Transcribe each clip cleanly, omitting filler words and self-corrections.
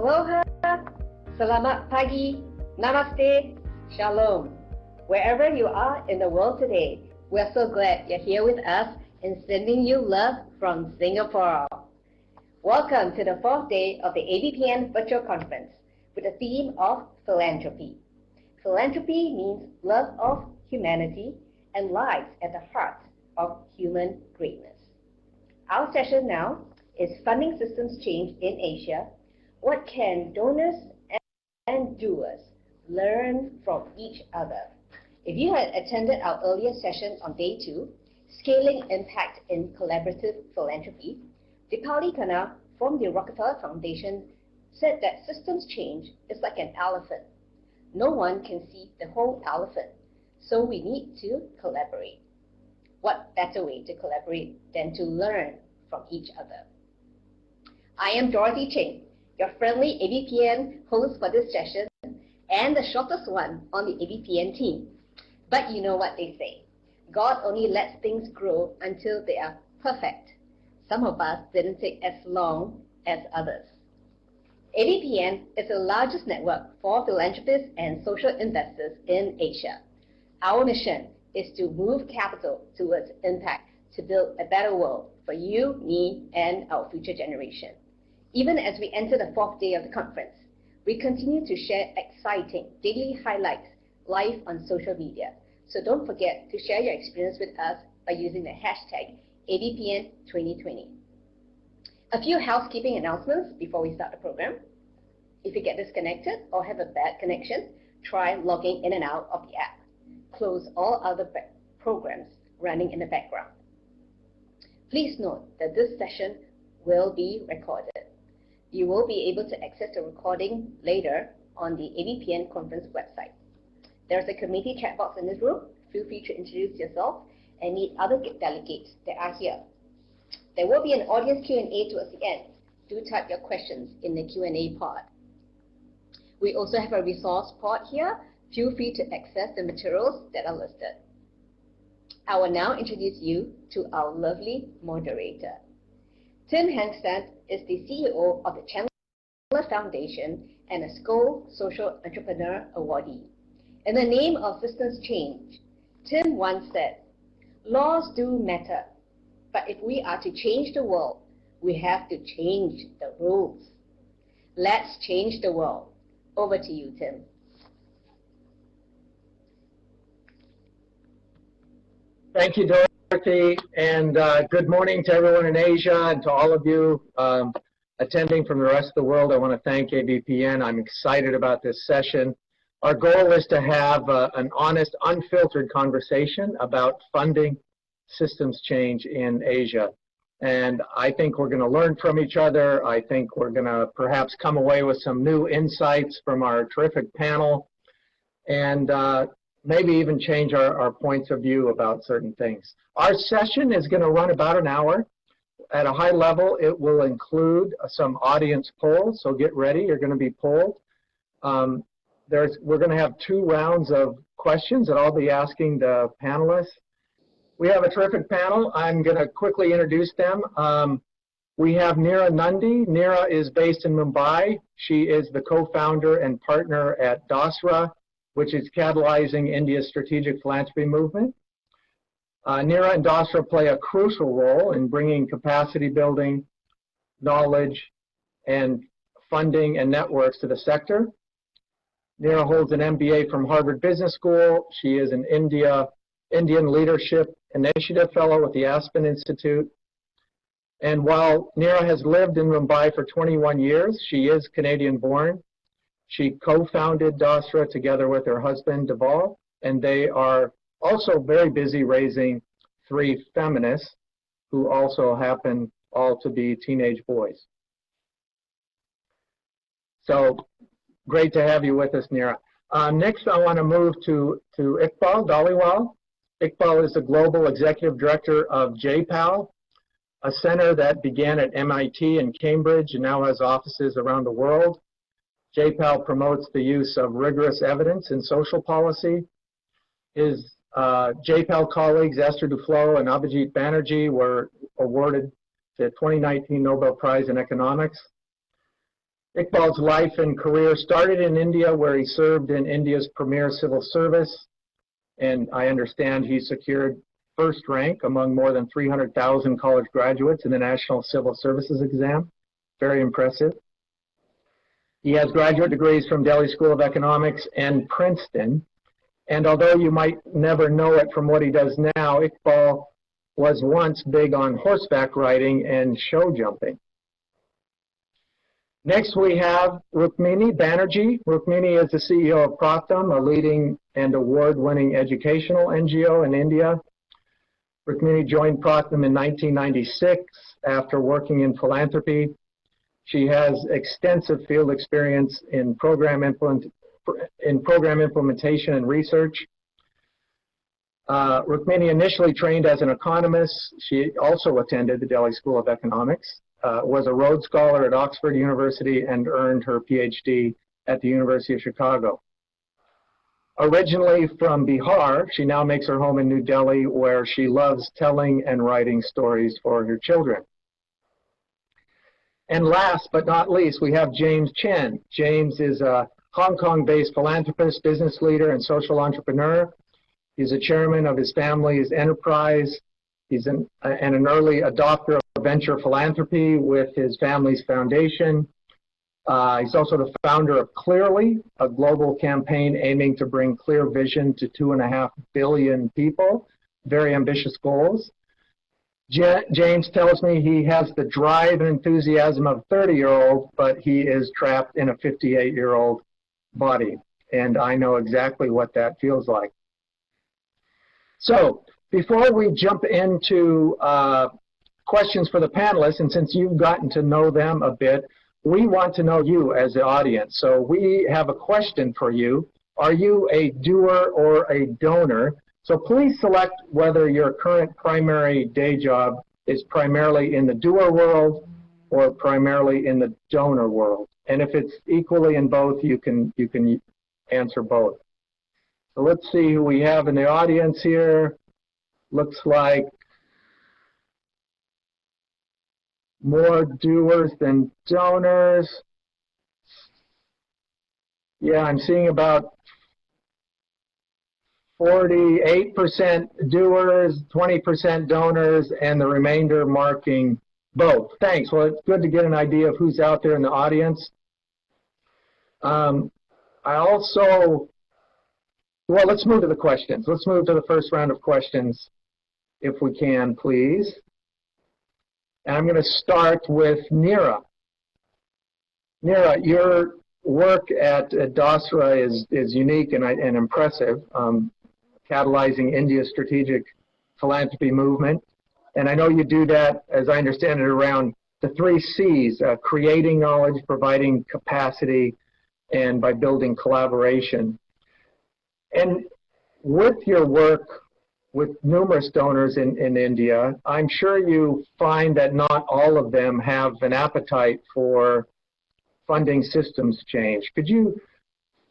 Aloha, selamat pagi, namaste, shalom. Wherever you are in the world today, we're so glad you're here with us and sending you love from Singapore. Welcome to the fourth day of the AVPN virtual conference with the theme of philanthropy. Philanthropy means love of humanity and lies at the heart of human greatness. Our session now is Funding Systems Change in Asia. What can donors and doers learn from each other? If you had attended our earlier session on day 2, Scaling Impact in Collaborative Philanthropy, Jpal from the Rockefeller Foundation said that systems change is like an elephant. No one can see the whole elephant, so we need to collaborate. What better way to collaborate than to learn from each other? I am Dorothy Chen, your friendly AVPN host for this session and the shortest one on the AVPN team. But you know what they say, God only lets things grow until they are perfect. Some of us didn't take as long as others. AVPN is the largest network for philanthropists and social investors in Asia. Our mission is to move capital towards impact to build a better world for you, me, and our future generation. Even as we enter the fourth day of the conference, we continue to share exciting daily highlights live on social media. So don't forget to share your experience with us by using the hashtag AVPN2020. A few housekeeping announcements before we start the program. If you get disconnected or have a bad connection, try logging in and out of the app. Close all other programs running in the background. Please note that this session will be recorded. You will be able to access the recording later on the AVPN conference website. There's a committee chat box in this room. Feel free to introduce yourself and meet other delegates that are here. There will be an audience Q&A towards the end. Do type your questions in the Q&A pod. We also have a resource pod here. Feel free to access the materials that are listed. I will now introduce you to our lovely moderator. Tim Hanksen is the CEO of the Chandler Foundation and a Skoll Social Entrepreneur Awardee. In the name of systems change, Tim once said, "Laws do matter, but if we are to change the world, we have to change the rules." Let's change the world. Over to you, Tim. Thank you, Dorothy, and good morning to everyone in Asia and to all of you attending from the rest of the world. I want to thank AVPN. I'm excited about this session. Our goal is to have an honest, unfiltered conversation about funding systems change in Asia. And I think we're going to learn from each other. I think we're going to perhaps come away with some new insights from our terrific panel, and maybe even change our points of view about certain things. Our session is going to run about an hour. At a high level, it will include some audience polls, so get ready, you're going to be polled. We're going to have 2 rounds of questions that I'll be asking the panelists. We have a terrific panel. I'm going to quickly introduce them. We have Neera Nundy. Neera is based in Mumbai. She is the co-founder and partner at Dasra, which is catalyzing India's strategic philanthropy movement. Neera and Dasra play a crucial role in bringing capacity building, knowledge, and funding and networks to the sector. Neera holds an MBA from Harvard Business School. She is an Indian Leadership Initiative Fellow at the Aspen Institute. And while Neera has lived in Mumbai for 21 years, she is Canadian-born. She co-founded Dasra together with her husband, Daliwal, and they are also very busy raising 3 feminists who also happen all to be teenage boys. So great to have you with us, Neera. Next, I want to move to Iqbal, Daliwal. Iqbal is the Global Executive Director of Jpal, a center that began at MIT and Cambridge and now has offices around the world. Jpal promotes the use of rigorous evidence in social policy. His Jpal colleagues Esther Duflo and Abhijit Banerjee were awarded the 2019 Nobel Prize in Economics. Iqbal's life and career started in India, where he served in India's premier civil service, and I understand he secured first rank among more than 300,000 college graduates in the National Civil Services exam. Very impressive. He has graduate degrees from Delhi School of Economics and Princeton, and although you might never know it from what he does now, Iqbal was once big on horseback riding and show jumping. Next, we have Rukmini Banerjee. Rukmini is the CEO of Pratham, a leading and award-winning educational NGO in India. Rukmini joined Pratham in 1996 after working in philanthropy. She has extensive field experience in program implementation and research. Rukmini initially trained as an economist. She also attended the Delhi School of Economics. Was a Rhodes Scholar at Oxford University and earned her PhD at the University of Chicago. Originally from Bihar, she now makes her home in New Delhi, where she loves telling and writing stories for her children. And last but not least, we have James Chen. James is a Hong Kong-based philanthropist, business leader, and social entrepreneur. He's a chairman of his family's enterprise. He's an early adopter of venture philanthropy with his family's foundation. He's also the founder of Clearly, a global campaign aiming to bring clear vision to 2.5 billion people. Very ambitious goals. James tells me he has the drive and enthusiasm of a 30-year-old, but he is trapped in a 58-year-old body. And I know exactly what that feels like. So, before we jump into questions for the panelists, and since you've gotten to know them a bit, we want to know you as the audience. So we have a question for you. Are you a doer or a donor? So please select whether your current primary day job is primarily in the doer world or primarily in the donor world. And if it's equally in both, you can answer both. So let's see who we have in the audience here. Looks like more doers than donors. Yeah, I'm seeing about 48% doers, 20% donors, and the remainder marking both. Thanks. Well, it's good to get an idea of who's out there in the audience. Well, let's move to the questions. Let's move to the first round of questions, if we can, please. And I'm going to start with Neera. Neera, your work at Dasra is unique and impressive, catalyzing India's strategic philanthropy movement. And I know you do that, as I understand it, around the 3 C's, creating knowledge, providing capacity, and by building collaboration. And with your work with numerous donors in India, I'm sure you find that not all of them have an appetite for funding systems change. Could you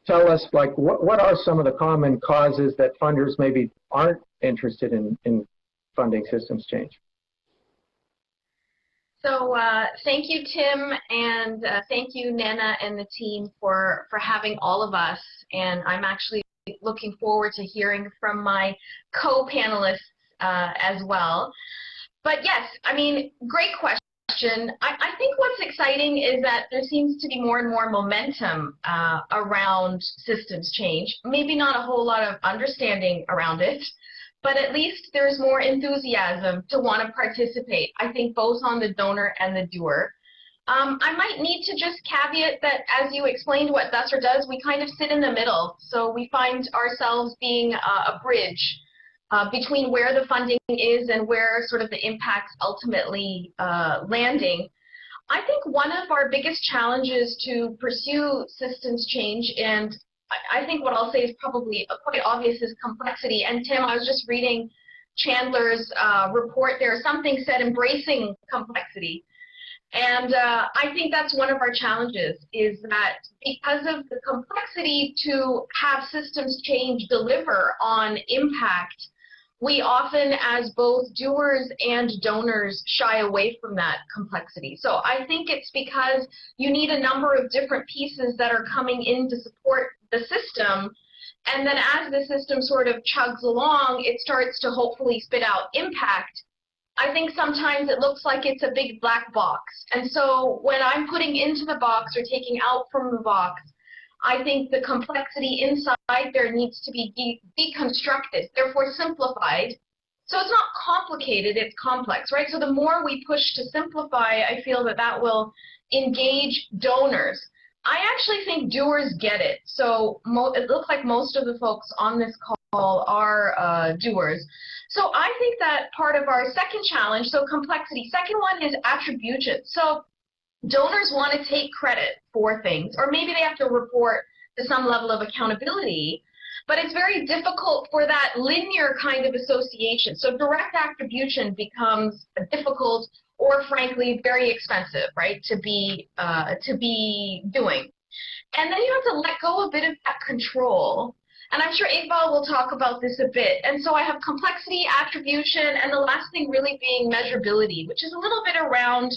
tell us, like, what are some of the common causes that funders maybe aren't interested in funding systems change? So thank you, Tim, and thank you, Nana and the team for having all of us. And I'm actually looking forward to hearing from my co-panelists as well. But yes, I mean, great question. I think what's exciting is that there seems to be more and more momentum around systems change. Maybe not a whole lot of understanding around it, but at least there's more enthusiasm to want to participate, I think, both on the donor and the doer. I might need to just caveat that, as you explained what Dasra does, we kind of sit in the middle. So we find ourselves being a bridge between where the funding is and where sort of the impact's ultimately landing. I think one of our biggest challenges to pursue systems change, and I think what I'll say is probably quite obvious, is complexity. And Tim, I was just reading Chandler's report there. Something said embracing complexity. And I think that's one of our challenges, is that because of the complexity to have systems change deliver on impact, we often, as both doers and donors, shy away from that complexity. So I think it's because you need a number of different pieces that are coming in to support the system, and then as the system sort of chugs along, it starts to hopefully spit out impact. I think sometimes it looks like it's a big black box, and so when I'm putting into the box or taking out from the box, I think the complexity inside there needs to be deconstructed, therefore simplified. So it's not complicated, it's complex, right? So the more we push to simplify, I feel that that will engage donors. I actually think doers get it. So it looks like most of the folks on this call are doers. So I think that part of our second challenge, so complexity. Second one is attribution. So donors want to take credit for things, or maybe they have to report to some level of accountability, but it's very difficult for that linear kind of association. So direct attribution becomes difficult or frankly very expensive, right, to be doing. And then you have to let go a bit of that control. And I'm sure Iqbal will talk about this a bit. And so I have complexity, attribution, and the last thing really being measurability, which is a little bit around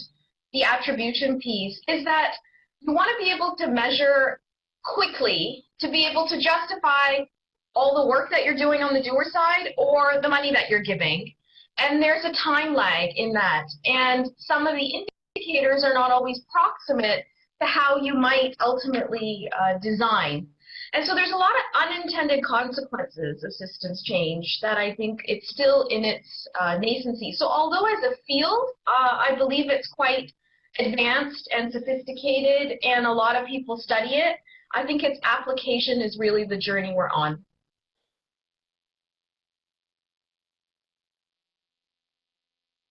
the attribution piece, is that you want to be able to measure quickly to be able to justify all the work that you're doing on the doer side or the money that you're giving. And there's a time lag in that. And some of the indicators are not always proximate to how you might ultimately design. And so there's a lot of unintended consequences of systems change that I think it's still in its nascency. So although as a field, I believe it's quite advanced and sophisticated and a lot of people study it, I think its application is really the journey we're on.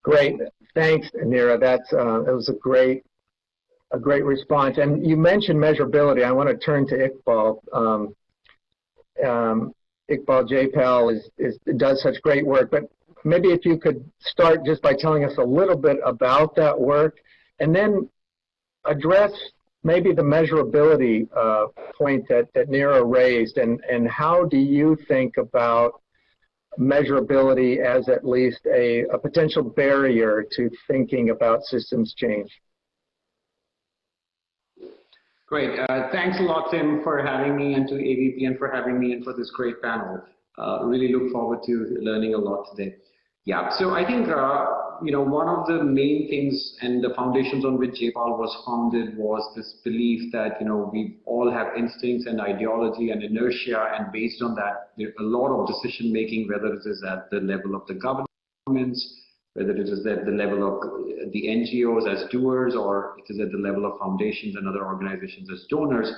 Great, thanks, Neera. That was a great response. And you mentioned measurability. I want to turn to Iqbal. Iqbal Jpal does such great work, but maybe if you could start just by telling us a little bit about that work, and then address maybe the measurability point that Neera raised, and how do you think about measurability as at least a potential barrier to thinking about systems change? Great. Thanks a lot, Tim, for having me, and to AVPN for having me and for this great panel. Really look forward to learning a lot today. Yeah, so I think one of the main things and the foundations on which Jpal was founded was this belief that we all have instincts and ideology and inertia, and based on that, there's a lot of decision making, whether it is at the level of the governments, whether it is at the level of the NGOs as doers, or it is at the level of foundations and other organizations as donors,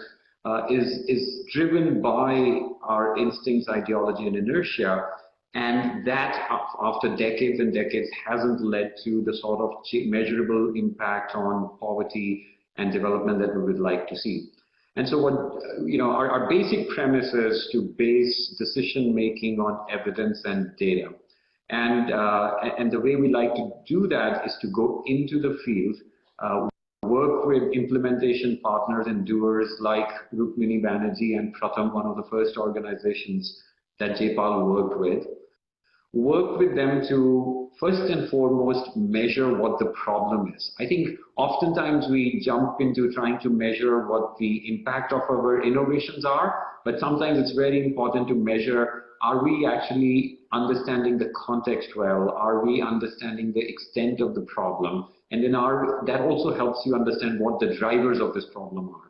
is driven by our instincts, ideology, and inertia. And that, after decades and decades, hasn't led to the sort of measurable impact on poverty and development that we would like to see. And so what, our basic premise is to base decision making on evidence and data. And the way we like to do that is to go into the field, work with implementation partners and doers like Rukmini Banerjee and Pratham, one of the first organizations that Jpal worked with. Work with them to first and foremost measure what the problem is. I think oftentimes we jump into trying to measure what the impact of our innovations are, but sometimes it's very important to measure, are we actually understanding the context well? Are we understanding the extent of the problem? And then that also helps you understand what the drivers of this problem are.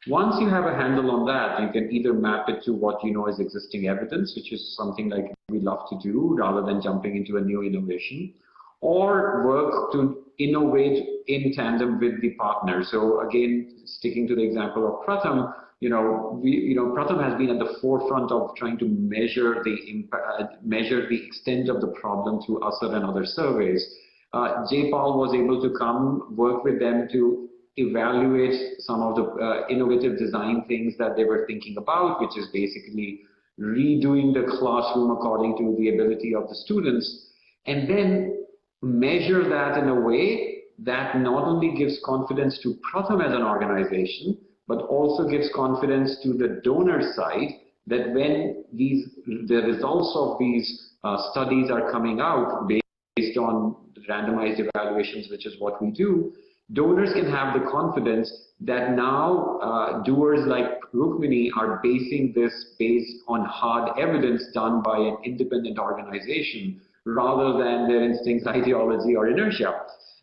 Once you have a handle on that, you can either map it to what you know is existing evidence, which is something like we love to do rather than jumping into a new innovation, or work to innovate in tandem with the partner. So again, sticking to the example of Pratham, Pratham has been at the forefront of trying to measure the impact, measure the extent of the problem through USR and other surveys. Jpal was able to come work with them to evaluate some of the innovative design things that they were thinking about, which is basically redoing the classroom according to the ability of the students, and then measure that in a way that not only gives confidence to Pratham as an organization, but also gives confidence to the donor side that when the results of these studies are coming out based on randomized evaluations, which is what we do, donors can have the confidence that now doers like Rukmini are basing this based on hard evidence done by an independent organization rather than their instincts, ideology, or inertia.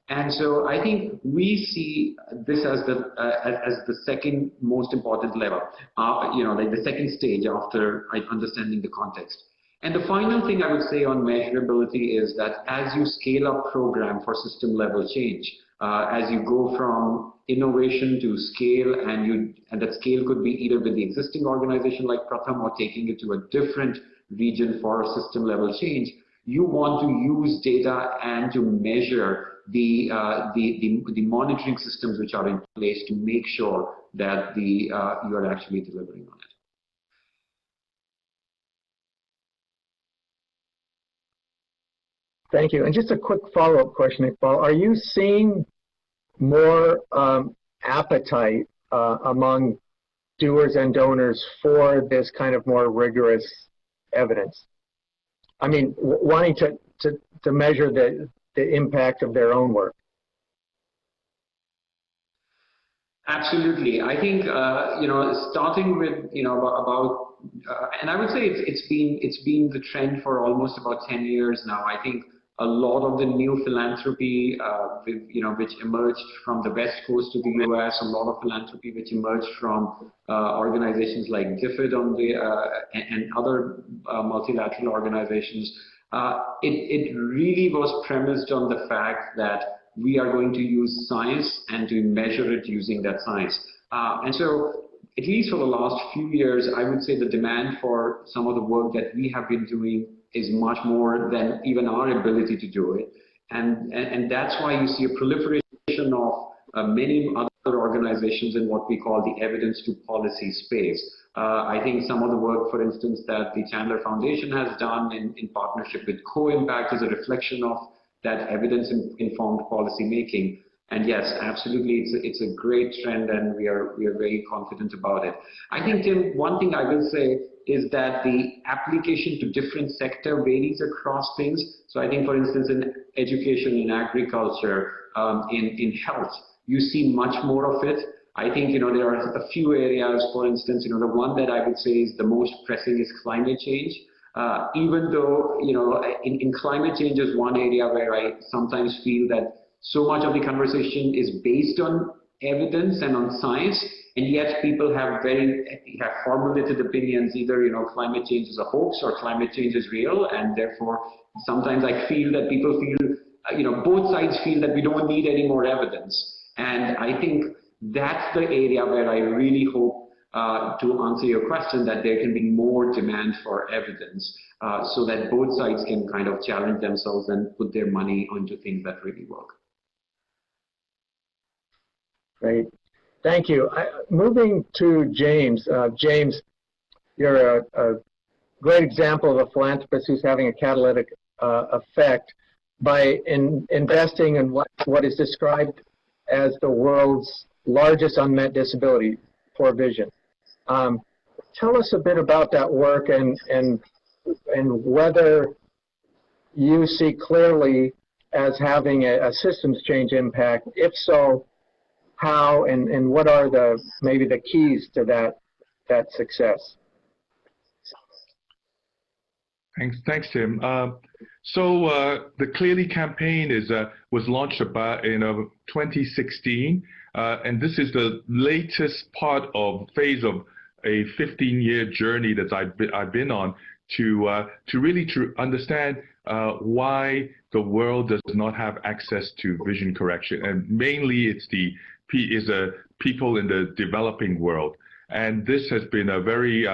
And so I think we see this as the second most important level, like the second stage after understanding the context. And the final thing I would say on measurability is that as you scale up program for system level change, as you go from innovation to scale, and that scale could be either with the existing organization like Pratham or taking it to a different region for system level change, you want to use data and to measure the monitoring systems which are in place to make sure that you are actually delivering on it. Thank you. And just a quick follow-up question, Iqbal. Are you seeing more appetite among doers and donors for this kind of more rigorous evidence? I mean, wanting to measure the impact of their own work. Absolutely. I think starting with about and I would say it's been the trend for almost about 10 years now. I think a lot of the new philanthropy which emerged from the West Coast of the US, a lot of philanthropy which emerged from organizations like DFID and other multilateral organizations, it really was premised on the fact that we are going to use science and to measure it using that science. And so, at least for the last few years, I would say the demand for some of the work that we have been doing is much more than even our ability to do it. And that's why you see a proliferation of many other organizations in what we call the evidence to policy space. I think some of the work, for instance, that the Chandler Foundation has done in partnership with Co-Impact is a reflection of that evidence-informed policy making. And yes, absolutely, it's a great trend, and we are very confident about it. I think, Tim, one thing I will say is that the application to different sector varies across things. So I think, for instance, in education, in agriculture, in health, you see much more of it. I think there are a few areas, for instance, the one that I would say is the most pressing is climate change. Even though in climate change is one area where I sometimes feel that so much of the conversation is based on evidence and on science, and yet people have formulated opinions, either climate change is a hoax or climate change is real, and therefore sometimes I feel that people feel both sides feel that we don't need any more evidence. And I think that's the area where I really hope to answer your question, that there can be more demand for evidence so that both sides can kind of challenge themselves and put their money onto things that really work. Great. Thank you. Moving to James. James, you're a great example of a philanthropist who's having a catalytic effect by investing in what is described as the world's largest unmet disability, poor vision. Tell us a bit about that work and whether you see clearly as having a systems change impact. If so, how and what are maybe the keys to that success? Thanks, Tim. So the Clearly campaign was launched about in 2016, and this is the latest phase of a 15-year journey that I've been on to really understand why the world does not have access to vision correction, and mainly it's people in the developing world. And this has been a very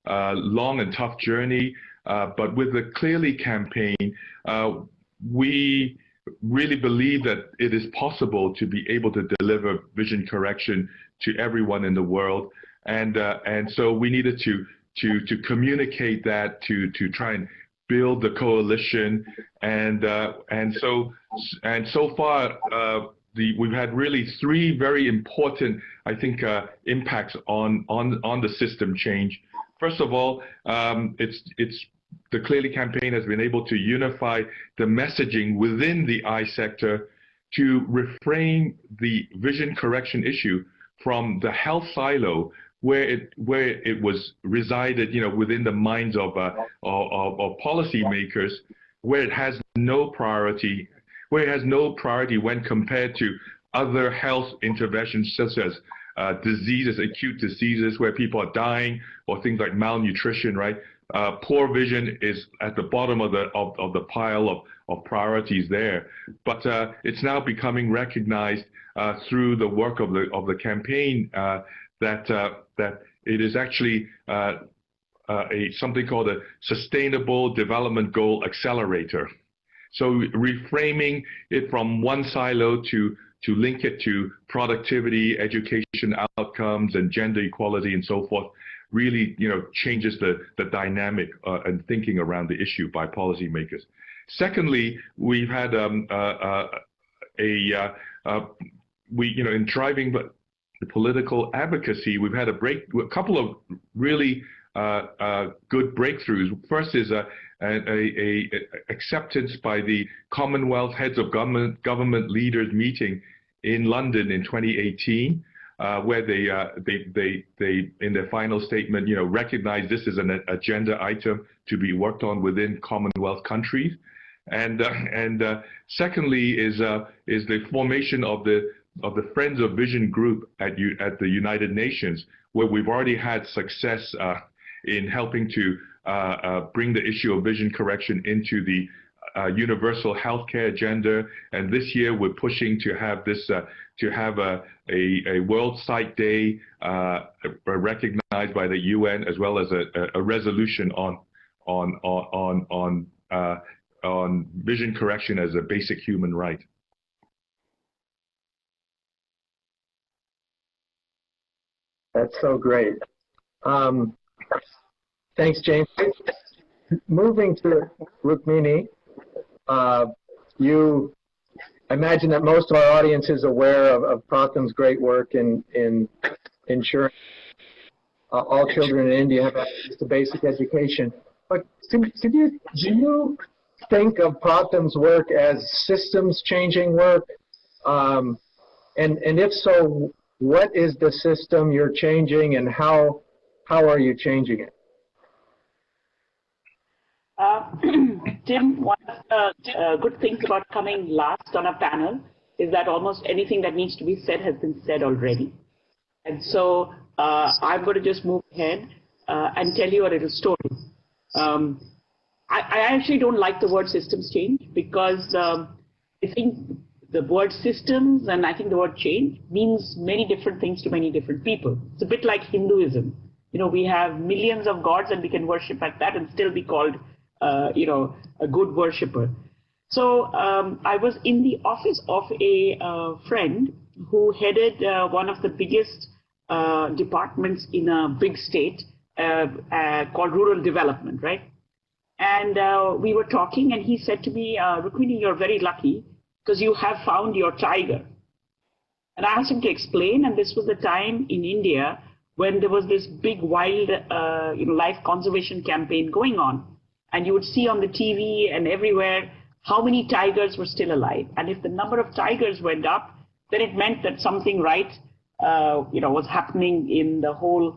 long and tough journey. But with the Clearly campaign, we really believe that it is possible to be able to deliver vision correction to everyone in the world. And so we needed to communicate that, to try and build the coalition. And so far, we've had really three very important, I think, impacts on the system change. First of all, it's the Clearly campaign has been able to unify the messaging within the eye sector to reframe the vision correction issue from the health silo where it was resided, within the minds of policymakers, where it has no priority, when compared to other health interventions such as diseases, acute diseases where people are dying, or things like malnutrition, right? Poor vision is at the bottom of the pile of priorities there. But it's now becoming recognized through the work of the campaign that it is actually something called a Sustainable Development Goal Accelerator. So reframing it from one silo to link it to productivity, education outcomes, and gender equality and so forth really, changes the dynamic and thinking around the issue by policymakers. Secondly, we've had in driving the political advocacy, we've had a couple of really good breakthroughs. First is a acceptance by the Commonwealth Heads of Government Leaders meeting in London in 2018, where they in their final statement, recognize this is an agenda item to be worked on within Commonwealth countries. And secondly is the formation of the Friends of Vision group at the United Nations, where we've already had success in helping to bring the issue of vision correction into the universal healthcare agenda. And this year we're pushing to have this to have a World Sight Day recognized by the UN, as well as a resolution on vision correction as a basic human right. That's so great. Thanks, James. Moving to Rukmini, I imagine that most of our audience is aware of Pratham's great work in ensuring all children in India have access to basic education. But do you think of Pratham's work as systems changing work? And if so, what is the system you're changing, and how are you changing it? Tim, one of the good things about coming last on a panel is that almost anything that needs to be said has been said already. And so I'm going to just move ahead and tell you a little story. I actually don't like the word systems change, because I think the word systems and I think the word change means many different things to many different people. It's a bit like Hinduism. We have millions of gods and we can worship at that and still be called a good worshipper. So I was in the office of a friend who headed one of the biggest departments in a big state called rural development, right? And we were talking, and he said to me, Rukmini, you're very lucky because you have found your tiger. And I asked him to explain, and this was the time in India when there was this big wild life conservation campaign going on. And you would see on the TV and everywhere how many tigers were still alive. And if the number of tigers went up, then it meant that something right was happening in the whole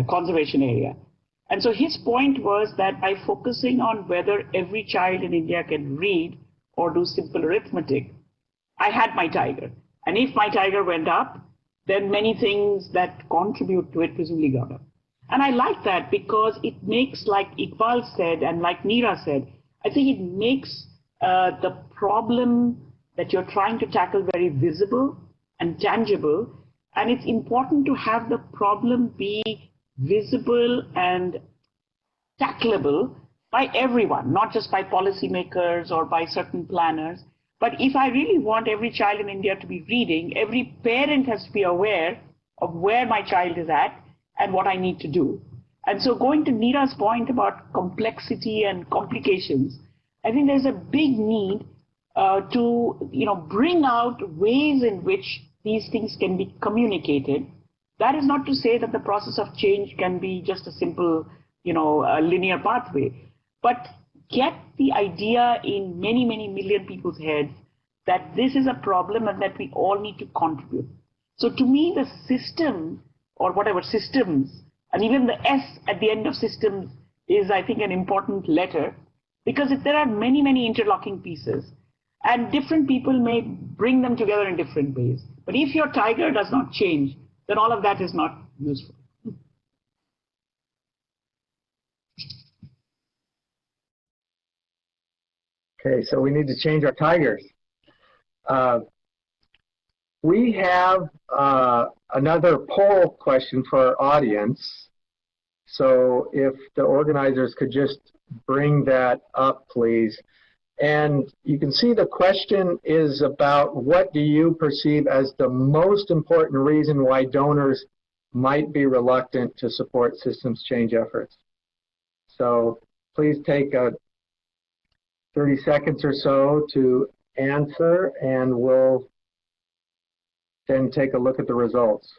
conservation area. And so his point was that by focusing on whether every child in India can read or do simple arithmetic, I had my tiger. And if my tiger went up, then many things that contribute to it presumably got up. And I like that because it makes, like Iqbal said and like Neera said, I think it makes the problem that you're trying to tackle very visible and tangible. And it's important to have the problem be visible and tackleable by everyone, not just by policymakers or by certain planners. But if I really want every child in India to be reading, every parent has to be aware of where my child is at and what I need to do. And so going to Neera's point about complexity and complications, I think there's a big need to bring out ways in which these things can be communicated. That is not to say that the process of change can be just a simple a linear pathway. But get the idea in many, many million people's heads that this is a problem and that we all need to contribute. So to me, the system, or whatever systems, and even the S at the end of systems is, I think, an important letter, because if there are many, many interlocking pieces, and different people may bring them together in different ways. But if your tiger does not change, then all of that is not useful. Okay, so we need to change our tigers. We have another poll question for our audience. So if the organizers could just bring that up, please. And you can see the question is about what do you perceive as the most important reason why donors might be reluctant to support systems change efforts. So please take 30 seconds or so to answer, and we'll then take a look at the results.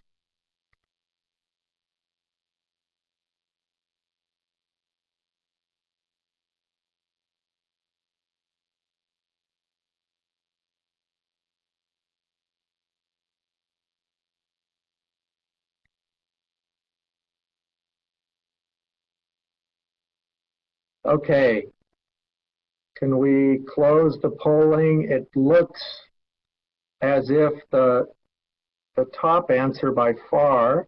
Okay, can we close the polling? It looks as if the top answer by far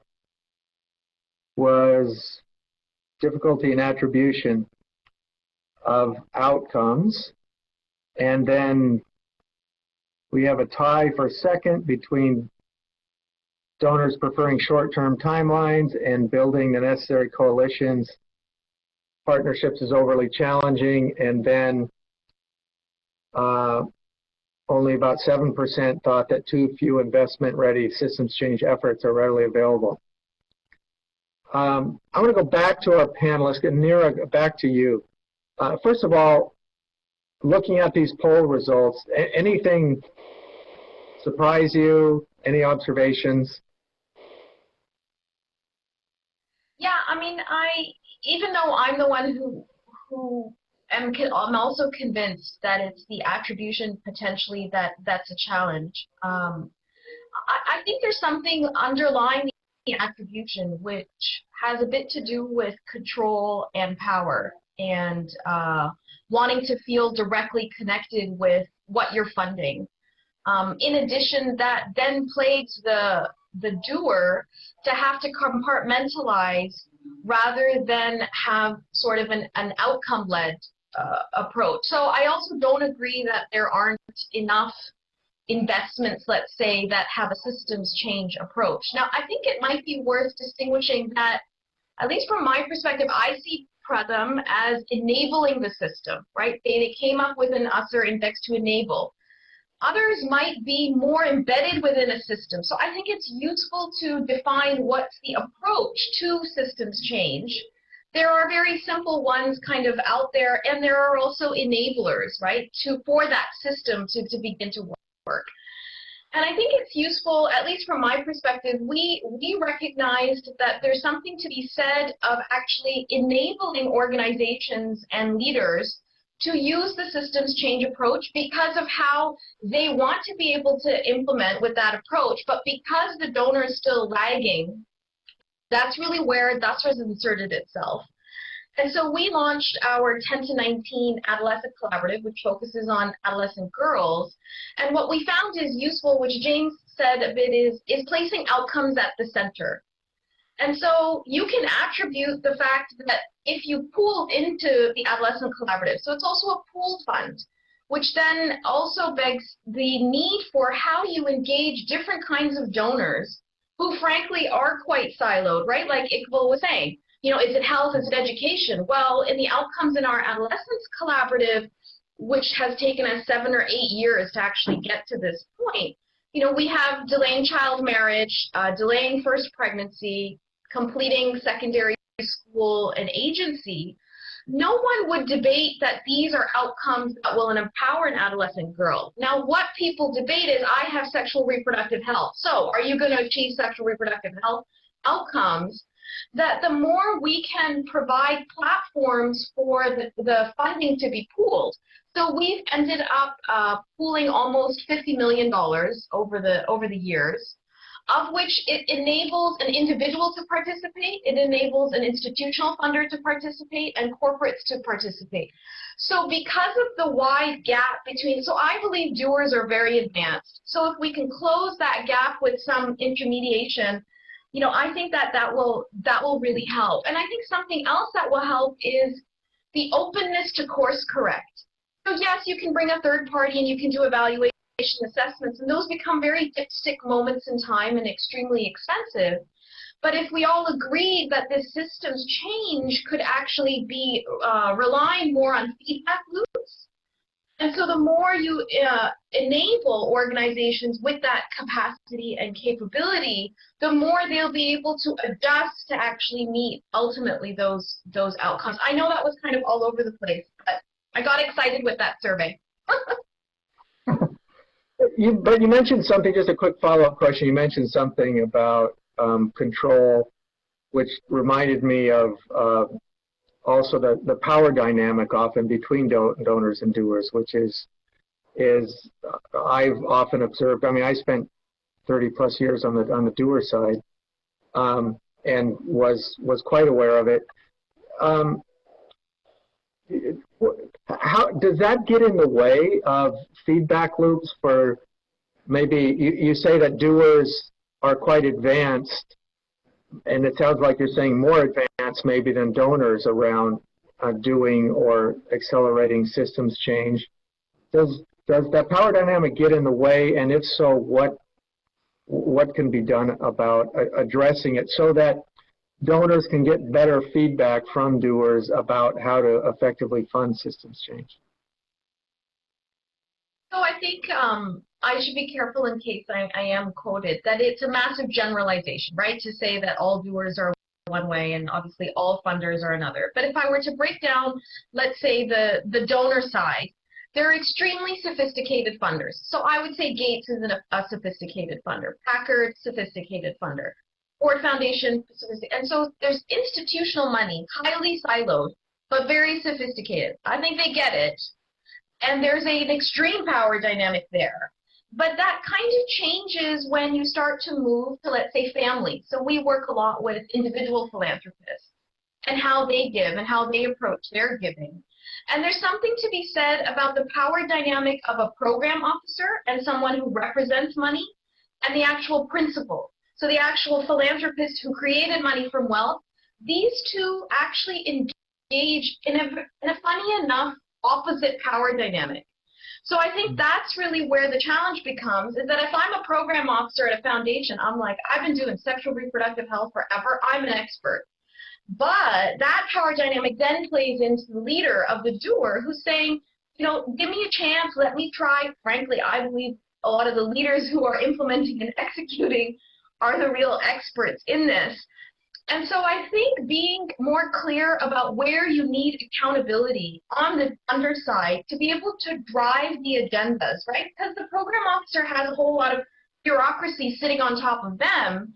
was difficulty in attribution of outcomes. And then we have a tie for second between donors preferring short-term timelines and building the necessary coalitions. Partnerships is overly challenging, and then only about 7% thought that too few investment-ready systems change efforts are readily available. I want to go back to our panelists. Neera, back to you. First of all, looking at these poll results, anything surprise you? Any observations? Yeah, I mean, even though I'm the one who I'm also convinced that it's the attribution potentially that's a challenge. I think there's something underlying the attribution which has a bit to do with control and power and wanting to feel directly connected with what you're funding. In addition, that then plagues the doer to have to compartmentalize rather than have sort of an outcome-led approach. So I also don't agree that there aren't enough investments, let's say, that have a systems change approach. Now, I think it might be worth distinguishing that, at least from my perspective, I see Pratham as enabling the system, right? They came up with an USR index to enable. Others might be more embedded within a system. So I think it's useful to define what's the approach to systems change. There are very simple ones kind of out there, and there are also enablers, right, for that system to begin to work. And I think it's useful, at least from my perspective, we recognized that there's something to be said of actually enabling organizations and leaders to use the systems change approach because of how they want to be able to implement with that approach, but because the donor is still lagging, that's really where Dasra has inserted itself. And so we launched our 10 to 19 Adolescent Collaborative, which focuses on adolescent girls. And what we found is useful, which James said a bit, is placing outcomes at the center. And so you can attribute the fact that if you pool into the Adolescent Collaborative, so it's also a pooled fund, which then also begs the need for how you engage different kinds of donors who frankly are quite siloed, right? Like Iqbal was saying, you know, is it health, is it education? Well, in the outcomes in our Adolescents Collaborative, which has taken us 7 or 8 years to actually get to this point, you know, we have delaying child marriage, delaying first pregnancy, completing secondary school and agency. No one would debate that these are outcomes that will empower an adolescent girl. Now, what people debate is, I have sexual reproductive health. So are you going to achieve sexual reproductive health outcomes that the more we can provide platforms for the funding to be pooled. So we've ended up pooling almost $50 million over the years, of which it enables an individual to participate, it enables an institutional funder to participate, and corporates to participate. So because of the wide gap between, so I believe doers are very advanced. So if we can close that gap with some intermediation, you know, I think that will really help. And I think something else that will help is the openness to course correct. So yes, you can bring a third party and you can do evaluation assessments, and those become very dipstick moments in time and extremely expensive. But if we all agreed that this systems change could actually be relying more on feedback loops, and so the more you enable organizations with that capacity and capability, the more they'll be able to adjust to actually meet ultimately those outcomes. I know that was kind of all over the place, but I got excited with that survey. But you mentioned something, just a quick follow-up question. You mentioned something about control, which reminded me of also the power dynamic often between donors and doers, which is I've often observed. I mean, I spent 30 plus years on the doer side, and was quite aware of it. How does that get in the way of feedback loops for maybe you say that doers are quite advanced, and it sounds like you're saying more advanced maybe than donors around doing or accelerating systems change. Does that power dynamic get in the way, and if so, what can be done about addressing it so that donors can get better feedback from doers about how to effectively fund systems change? So I think I should be careful in case I am quoted, that it's a massive generalization, right, to say that all doers are one way and obviously all funders are another. But if I were to break down, let's say, the donor side, they're extremely sophisticated funders. So I would say Gates is a sophisticated funder, Packard, sophisticated funder, Ford Foundation, and so there's institutional money, highly siloed, but very sophisticated. I think they get it. And there's an extreme power dynamic there. But that kind of changes when you start to move to, let's say, family. So we work a lot with individual philanthropists and how they give and how they approach their giving. And there's something to be said about the power dynamic of a program officer and someone who represents money and the actual principal. So the actual philanthropist who created money from wealth, these two actually engage in a funny enough opposite power dynamic. So I think that's really where the challenge becomes, is that if I'm a program officer at a foundation, I'm like, I've been doing sexual reproductive health forever, I'm an expert. But that power dynamic then plays into the leader of the doer who's saying, you know, give me a chance, let me try. Frankly, I believe a lot of the leaders who are implementing and executing are the real experts in this. And so I think being more clear about where you need accountability on the underside to be able to drive the agendas, right? Because the program officer has a whole lot of bureaucracy sitting on top of them,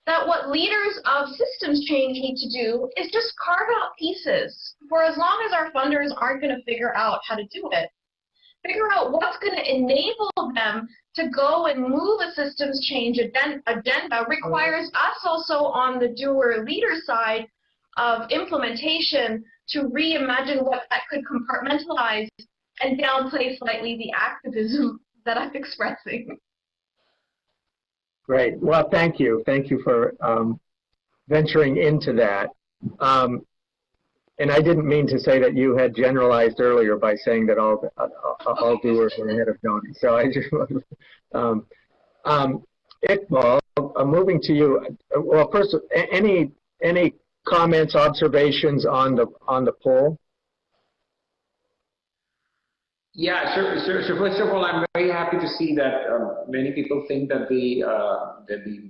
that what leaders of systems change need to do is just carve out pieces for as long as our funders aren't going to figure out how to do it. Figure out what's going to enable them to go and move a systems change agenda requires us also on the doer leader side of implementation to reimagine what that could compartmentalize and downplay slightly the activism that I'm expressing. Great. Well, thank you. Thank you for venturing into that. And I didn't mean to say that you had generalized earlier by saying that all doers were ahead of donors. So I just Iqbal, moving to you. Well, first, any comments, observations on the poll? Yeah, sure. So first of all, I'm very happy to see that many people think that the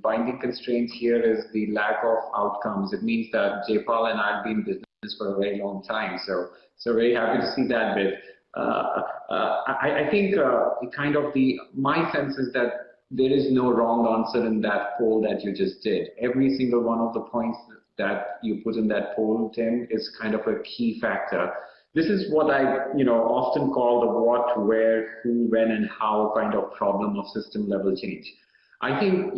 binding constraint here is the lack of outcomes. It means that Jpal and I have been in business for a very long time. So very happy to see that bit. I think my sense is that there is no wrong answer in that poll that you just did. Every single one of the points that you put in that poll, Tim, is kind of a key factor. This is what I often call the what, where, who, when, and how kind of problem of system level change. I think,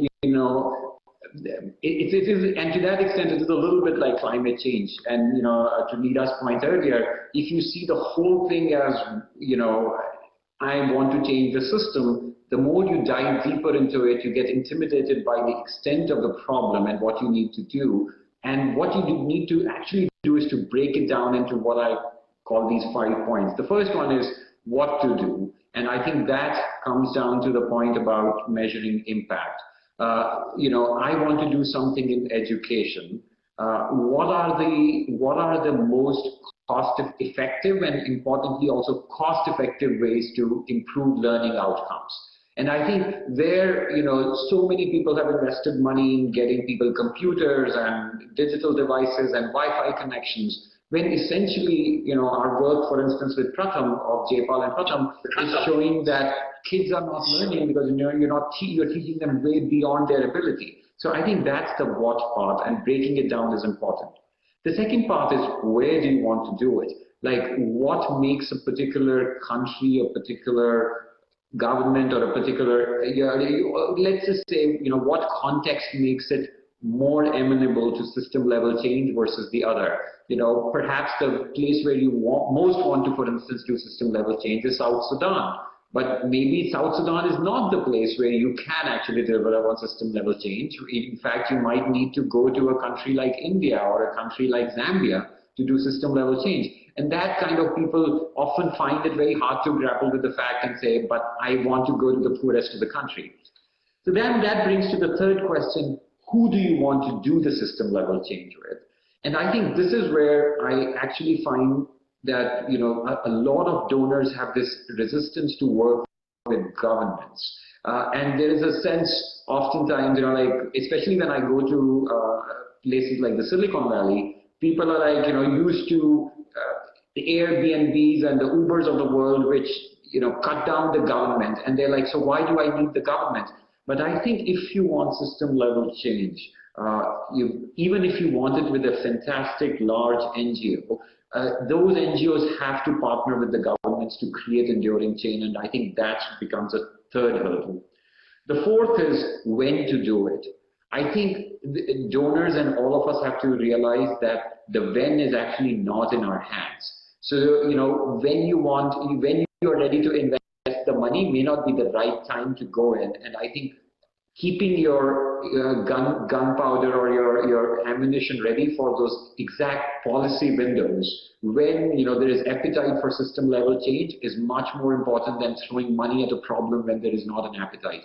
it is, and to that extent, it is a little bit like climate change. And, to Nita's point earlier, if you see the whole thing as, I want to change the system, the more you dive deeper into it, you get intimidated by the extent of the problem and what you need to do. And what you need to actually do is to break it down into what I call these 5 points. The first one is what to do. And I think that comes down to the point about measuring impact. I want to do something in education. What are the most cost-effective and importantly also cost-effective ways to improve learning outcomes? And I think there, so many people have invested money in getting people computers and digital devices and Wi-Fi connections, when essentially, our work, for instance, with Pratham, of Jpal and Pratham, is showing that kids are not learning because you're teaching them way beyond their ability. So I think that's the what part, and breaking it down is important. The second part is, where do you want to do it? Like, what makes a particular country, a particular government, or a particular, let's just say, what context makes it more amenable to system level change versus the other? Perhaps the place where you most want to, for instance, do system level change is South Sudan. But maybe South Sudan is not the place where you can actually deliver on system level change. In fact, you might need to go to a country like India or a country like Zambia to do system level change. And that kind of people often find it very hard to grapple with the fact and say, but I want to go to the poorest of the country. So then that brings to the third question, who do you want to do the system level change with? And I think this is where I actually find that a lot of donors have this resistance to work with governments, and there is a sense, oftentimes, especially when I go to places like the Silicon Valley, people are like, used to the Airbnbs and the Ubers of the world, which cut down the government, and they're like, so why do I need the government? But I think if you want system level change, even if you want it with a fantastic large NGO, those NGOs have to partner with the governments to create enduring change, and I think that becomes a third hurdle. The fourth is when to do it. I think the donors and all of us have to realize that the when is actually not in our hands. So, when you're ready to invest the money may not be the right time to go in, and I think keeping your gunpowder or your ammunition ready for those exact policy windows when there is appetite for system level change is much more important than throwing money at a problem when there is not an appetite.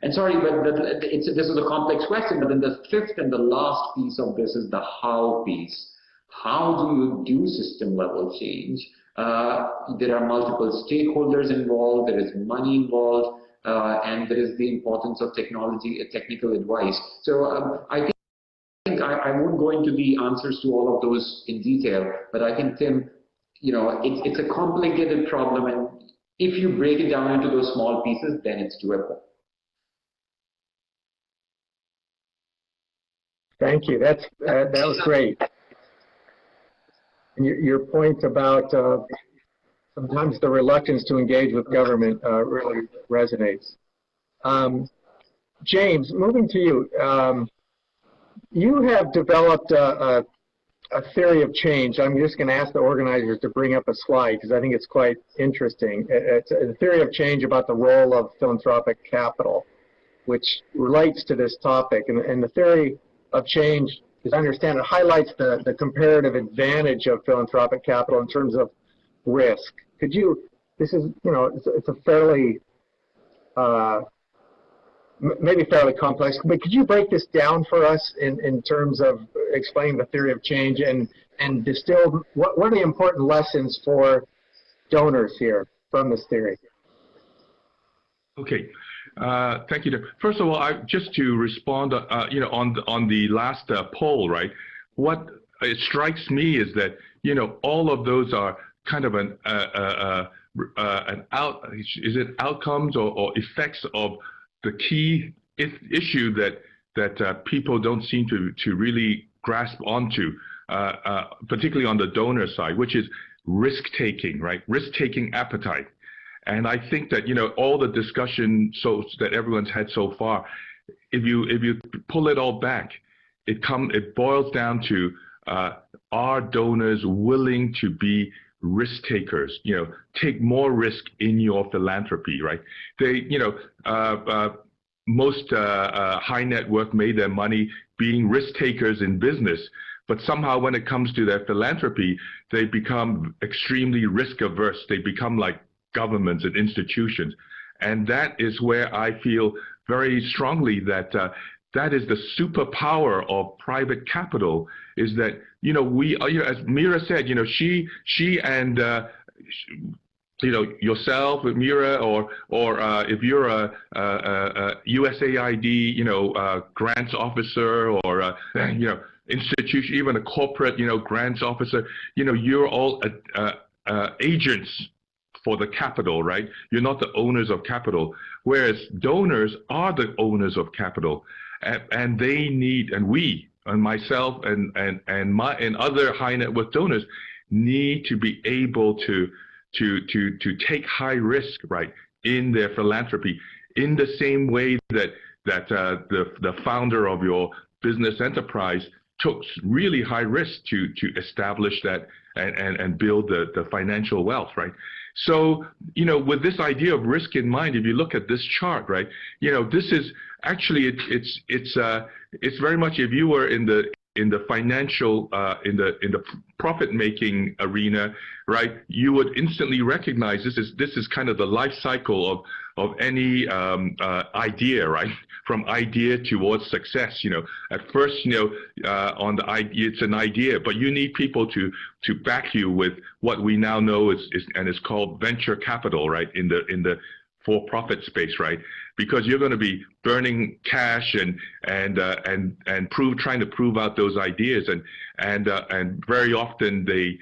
And sorry, but this is a complex question, but then the fifth and the last piece of this is the how piece. How do you do system level change? There are multiple stakeholders involved, there is money involved, and there is the importance of technology, technical advice. So I think I won't go into the answers to all of those in detail, but I think, Tim, it's a complicated problem, and if you break it down into those small pieces, then it's doable. Thank you. That was great. And your point about sometimes the reluctance to engage with government really resonates. James, moving to you. You have developed a theory of change. I'm just going to ask the organizers to bring up a slide because I think it's quite interesting. It's a theory of change about the role of philanthropic capital, which relates to this topic. And the theory of change, as I understand it, highlights the comparative advantage of philanthropic capital in terms of risk. Could you, this is, it's a fairly, maybe fairly complex, but could you break this down for us in terms of explaining the theory of change and distill, what are the important lessons for donors here from this theory? Okay. Thank you. First of all, just to respond, on the last poll, right? What it strikes me is that all of those are kind of outcomes or effects of the key issue that people don't seem to really grasp onto, particularly on the donor side, which is risk-taking, right? Risk-taking appetite. And I think that, all the discussion that everyone's had so far, if you pull it all back, it boils down to, are donors willing to be risk takers? Take more risk in your philanthropy, right? Most high net worth made their money being risk takers in business, but somehow when it comes to their philanthropy, they become extremely risk averse. They become like governments and institutions. And that is where I feel very strongly that that is the superpower of private capital, is that, we, as Mira said, she and, yourself, Mira, or if you're a USAID, grants officer, or, institution, even a corporate, grants officer, you're all agents for the capital, right? You're not the owners of capital, whereas donors are the owners of capital, and they need, and we, and myself, and other high net worth donors need to be able to take high risk, right, in their philanthropy, in the same way that the founder of your business enterprise took really high risk to establish that and build the financial wealth, right? So, with this idea of risk in mind, if you look at this chart, right, this is actually, it's very much, if you were in the financial, in the profit-making arena, right, you would instantly recognize this is kind of the life cycle of any idea, right? From idea towards success. At first, on the idea, it's an idea, but you need people to back you with what we now know is called venture capital, right? In the for-profit space, right? Because you're going to be burning cash and trying to prove out those ideas, and very often they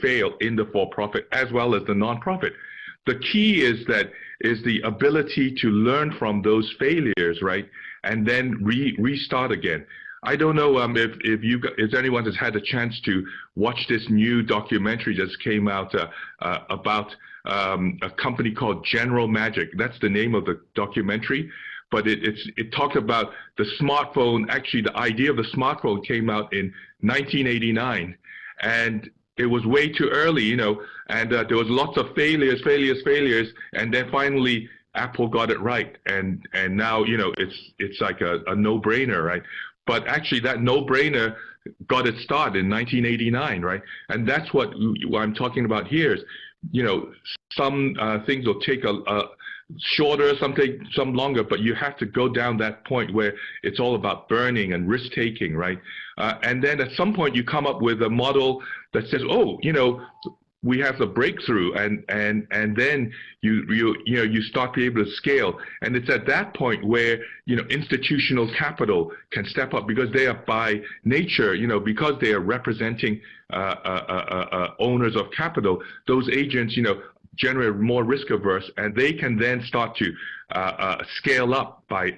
fail in the for-profit as well as the non-profit. The key is the ability to learn from those failures, right, and then restart again. I don't know if anyone has had a chance to watch this new documentary that came out about a company called General Magic. That's the name of the documentary, but it talked about the smartphone. Actually, the idea of the smartphone came out in 1989, and it was way too early, and there was lots of failures, and then finally Apple got it right, and now it's like a no-brainer, right? But actually, that no-brainer got its start in 1989, right? And that's what I'm talking about here is, some things will take a shorter, some longer, but you have to go down that point where it's all about burning and risk-taking, right? And then at some point, you come up with a model that says, oh, we have the breakthrough, and then you start to be able to scale. And it's at that point where institutional capital can step up, because they are by nature, because they are representing owners of capital. Those agents, generate more risk averse, and they can then start to scale up by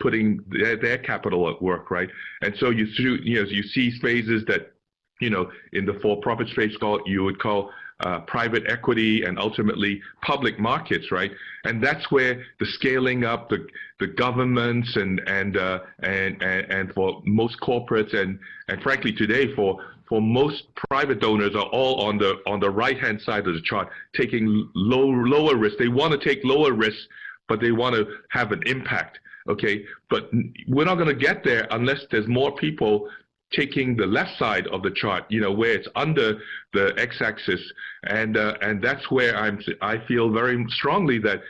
putting their capital at work, right? And so you see phases that in the for-profit space you would call private equity, and ultimately public markets, right? And that's where the scaling up, the governments and for most corporates and frankly today for most private donors are all on the right-hand side of the chart, taking lower risk. They want to take lower risk, but they want to have an impact. Okay, but we're not going to get there unless there's more people taking the left side of the chart, where it's under the x-axis, and that's where I feel very strongly that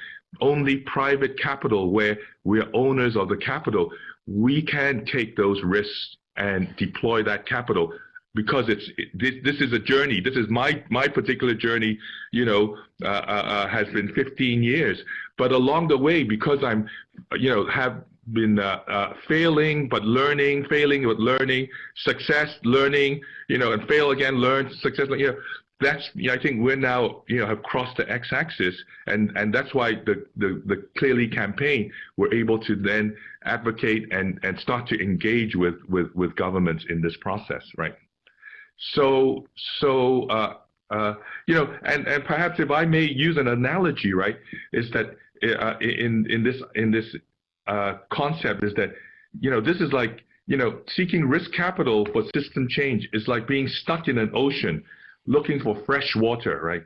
only private capital, where we're owners of the capital, we can take those risks and deploy that capital, because this is a journey. This is my particular journey, has been 15 years, but along the way, because I'm, have been failing but learning, success, learning, and fail again, learn, success. that's, I think we're now, have crossed the x-axis, and that's why the Clearly campaign, we're able to then advocate and start to engage with governments in this process, right? So and perhaps if I may use an analogy, right, is that in this concept is that, this is like, seeking risk capital for system change is like being stuck in an ocean looking for fresh water, right?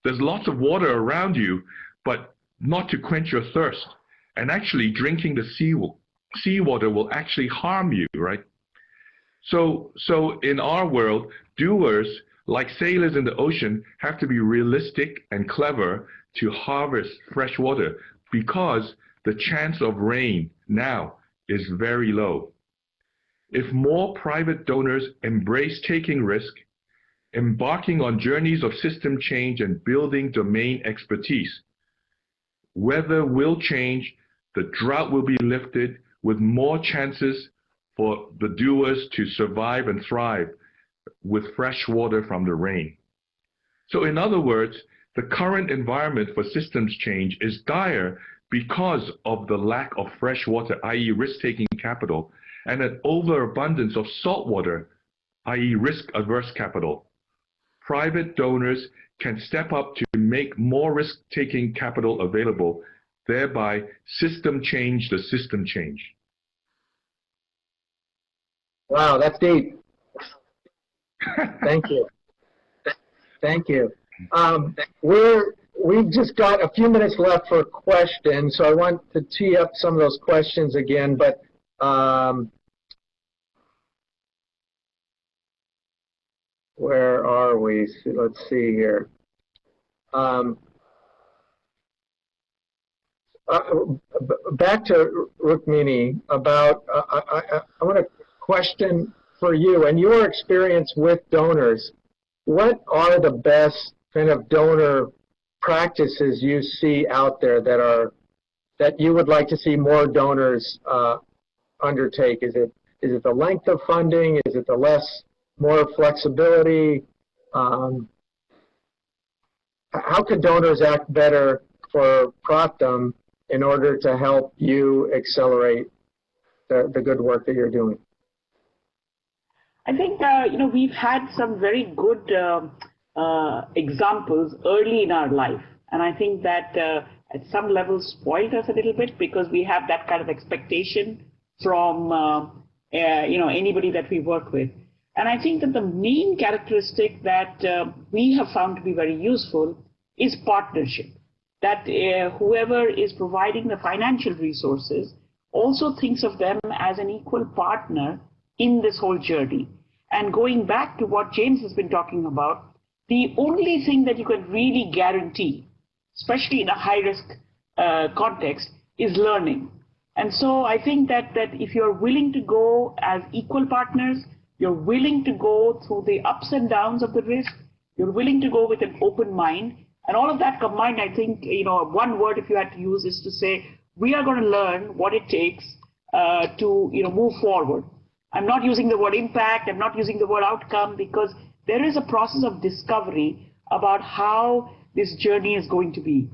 There's lots of water around you, but not to quench your thirst. And actually drinking the seawater will actually harm you, right? So in our world, doers, like sailors in the ocean, have to be realistic and clever to harvest fresh water, because the chance of rain now is very low. If more private donors embrace taking risk, embarking on journeys of system change and building domain expertise, weather will change, the drought will be lifted, with more chances for the doers to survive and thrive with fresh water from the rain. So in other words, the current environment for systems change is dire because of the lack of fresh water, i.e. risk-taking capital, and an overabundance of salt water, i.e. risk-averse capital. Private donors can step up to make more risk-taking capital available, thereby system change the system change. Wow, that's deep. Thank you. Thank you. We've just got a few minutes left for questions, so I want to tee up some of those questions again, but where are we? Let's see here. Back to Rukmini about, I want to question for you and your experience with donors. What are the best kind of donor practices you see out there that you would like to see more donors undertake? Is it the length of funding? Is it the more flexibility? How could donors act better for Pratham in order to help you accelerate the good work that you're doing? I think we've had some very good examples early in our life, and I think that at some level spoiled us a little bit, because we have that kind of expectation from anybody that we work with. And I think that the main characteristic that we have found to be very useful is partnership. That whoever is providing the financial resources also thinks of them as an equal partner in this whole journey. And going back to what James has been talking about, the only thing that you can really guarantee, especially in a high-risk context, is learning. And so I think that if you're willing to go as equal partners, you're willing to go through the ups and downs of the risk, you're willing to go with an open mind, and all of that combined, I think, one word if you had to use is to say, we are going to learn what it takes to move forward. I'm not using the word impact, I'm not using the word outcome, because there is a process of discovery about how this journey is going to be.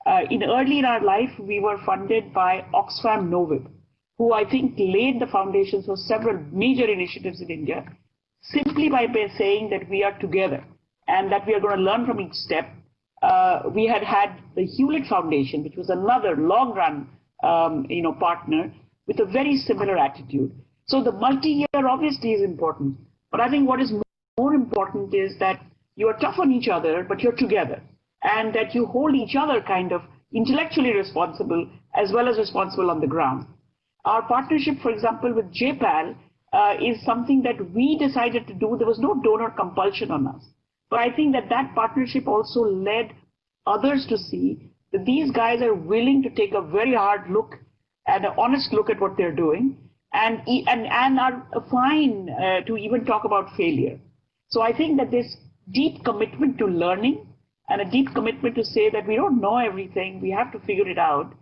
Early in our life, we were funded by Oxfam Novib, who I think laid the foundations for several major initiatives in India, simply by saying that we are together and that we are going to learn from each step. We had the Hewlett Foundation, which was another long-run partner with a very similar attitude. So the multi-year obviously is important, but I think what is more important is that you are tough on each other, but you're together, and that you hold each other kind of intellectually responsible as well as responsible on the ground. Our partnership, for example, with Jpal is something that we decided to do. There was no donor compulsion on us. But I think that partnership also led others to see that these guys are willing to take a very hard look and an honest look at what they're doing, and are fine to even talk about failure. So I think that this deep commitment to learning and a deep commitment to say that we don't know everything, we have to figure it out.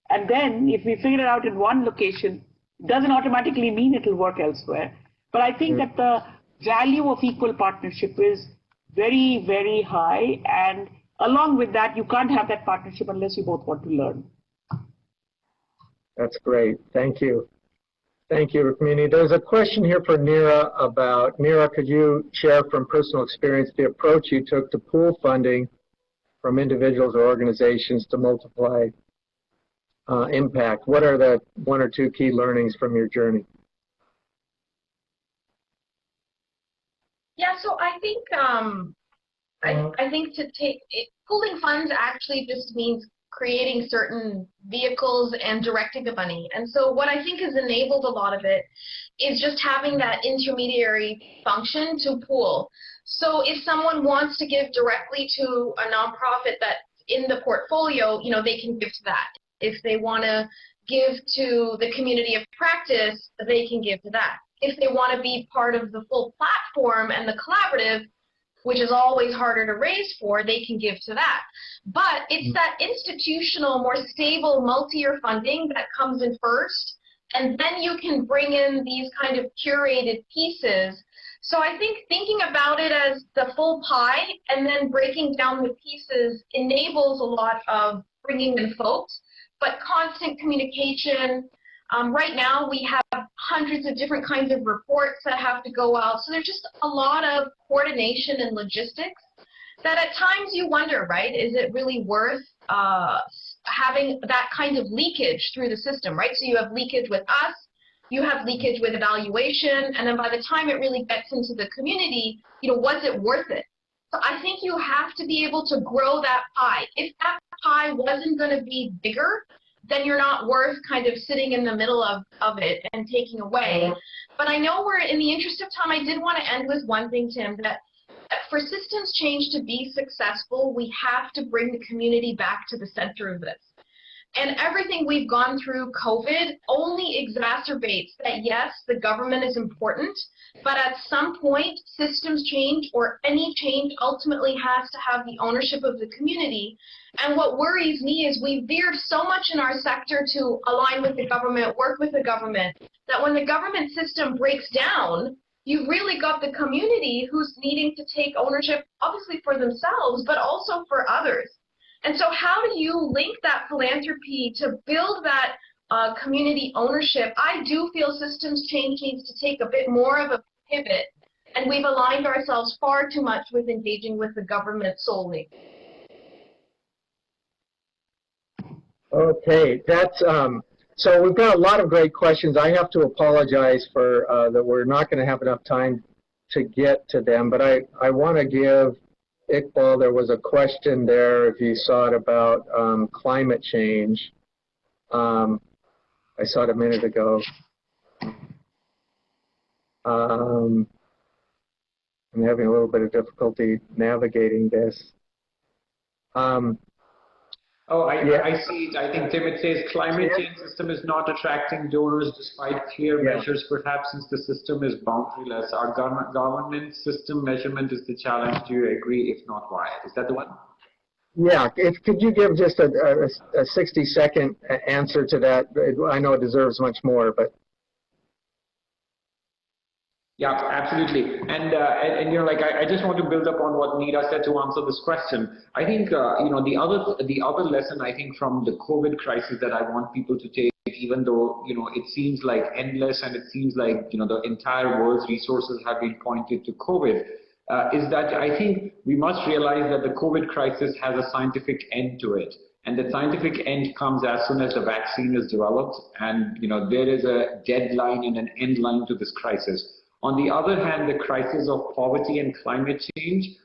And then if we figure it out in one location, it doesn't automatically mean it will work elsewhere. But I think that the value of equal partnership is very, very high. And along with that, you can't have that partnership unless you both want to learn. That's great. Thank you. Thank you, Rukmini. There's a question here for Neera about, Neera, could you share from personal experience the approach you took to pool funding from individuals or organizations to multiply impact? What are the one or two key learnings from your journey? Yeah, so I think I think pooling funds actually just means creating certain vehicles and directing the money. And so what I think has enabled a lot of it is just having that intermediary function to pool. So if someone wants to give directly to a nonprofit that's in the portfolio, you know, they can give to that. If they want to give to the community of practice, they can give to that. If they want to be part of the full platform and the collaborative, which is always harder to raise for, they can give to that. But it's that institutional, more stable, multi-year funding that comes in first, and then you can bring in these kind of curated pieces. So I think thinking about it as the full pie and then breaking down the pieces enables a lot of bringing in folks, but constant communication. Right now we have hundreds of different kinds of reports that have to go out. So there's just a lot of coordination and logistics that at times you wonder, right? Is it really worth having that kind of leakage through the system, right? So you have leakage with us, you have leakage with evaluation, and then by the time it really gets into the community, you know, was it worth it? So I think you have to be able to grow that pie. If that pie wasn't going to be bigger, then you're not worth kind of sitting in the middle of it and taking away. But I know we're, in the interest of time, I did want to end with one thing, Tim, that for systems change to be successful, we have to bring the community back to the center of this. And everything we've gone through COVID only exacerbates that, yes, the government is important, but at some point, systems change or any change ultimately has to have the ownership of the community. And what worries me is we veered so much in our sector to align with the government, work with the government, that when the government system breaks down, you've really got the community who's needing to take ownership, obviously for themselves, but also for others. And so how do you link that philanthropy to build that community ownership? I do feel systems change needs to take a bit more of a pivot, and we've aligned ourselves far too much with engaging with the government solely. Okay, that's so we've got a lot of great questions. I have to apologize for that we're not going to have enough time to get to them, but I want to give Iqbal, there was a question there, if you saw it, about climate change. I saw it a minute ago. I'm having a little bit of difficulty navigating this. I see it. I think, Tim, it says climate change system is not attracting donors despite clear measures, perhaps since the system is boundaryless. Our government system measurement is the challenge. Do you agree? If not, why? Is that the one? Yeah. Could you give just a 60-second answer to that? I know it deserves much more, but. Yeah, absolutely. And you know, like I just want to build up on what Neera said to answer this question. I think you know, the other lesson I think from the COVID crisis that I want people to take, even though you know it seems like endless and it seems like you know the entire world's resources have been pointed to COVID, is that I think we must realize that the COVID crisis has a scientific end to it. And the scientific end comes as soon as the vaccine is developed, and you know there is a deadline and an end line to this crisis. On the other hand, the crisis of poverty and climate change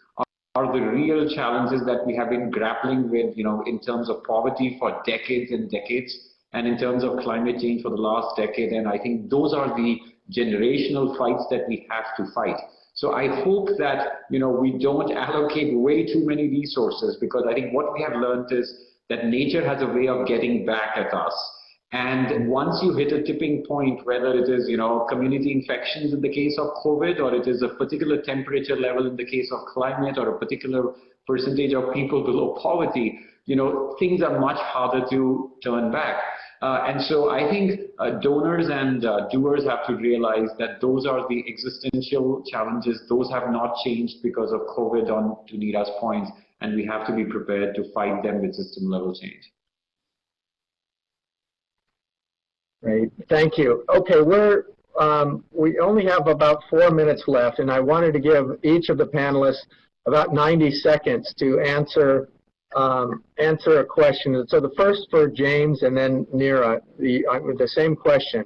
are the real challenges that we have been grappling with, you know, in terms of poverty for decades and decades, and in terms of climate change for the last decade. And I think those are the generational fights that we have to fight. So I hope that, you know, we don't allocate way too many resources, because I think what we have learned is that nature has a way of getting back at us. And once you hit a tipping point, whether it is, you know, community infections in the case of COVID, or it is a particular temperature level in the case of climate, or a particular percentage of people below poverty, you know, things are much harder to turn back. And so I think donors and doers have to realize that those are the existential challenges. Those have not changed because of COVID, on to Neera's points, and we have to be prepared to fight them with system level change. Great, thank you. Okay, we only have about 4 minutes left, and I wanted to give each of the panelists about 90 seconds to answer a question. So the first for James and then Neera, the same question.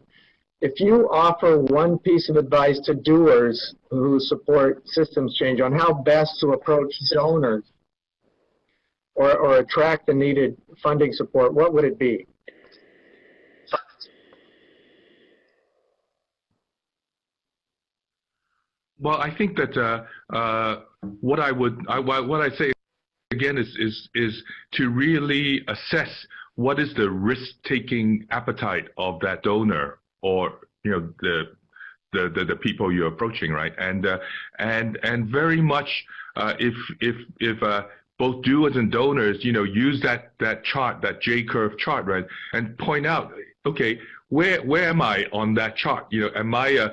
If you offer one piece of advice to doers who support systems change on how best to approach donors or attract the needed funding support, what would it be? Well, I think that what I say again is to really assess what is the risk-taking appetite of that donor, or the people you're approaching, right? And very much if both doers and donors use that chart, that J-curve chart, right, and point out, okay, where am I on that chart? Am I a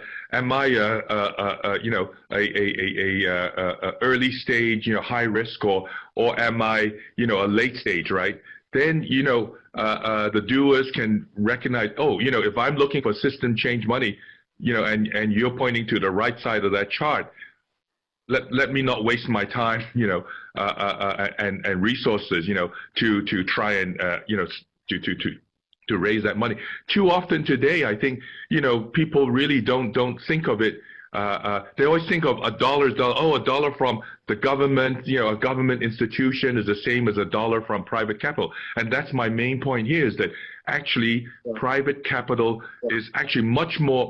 early stage, high risk, or am I a late stage, right? Then the doers can recognize, oh, if I'm looking for system change money, and you're pointing to the right side of that chart, let me not waste my time, and resources, to try and to raise that money. Too often today, I think, people really don't think of it. They always think of a dollar from the government, a government institution is the same as a dollar from private capital. And that's my main point here, is that actually private capital is actually much more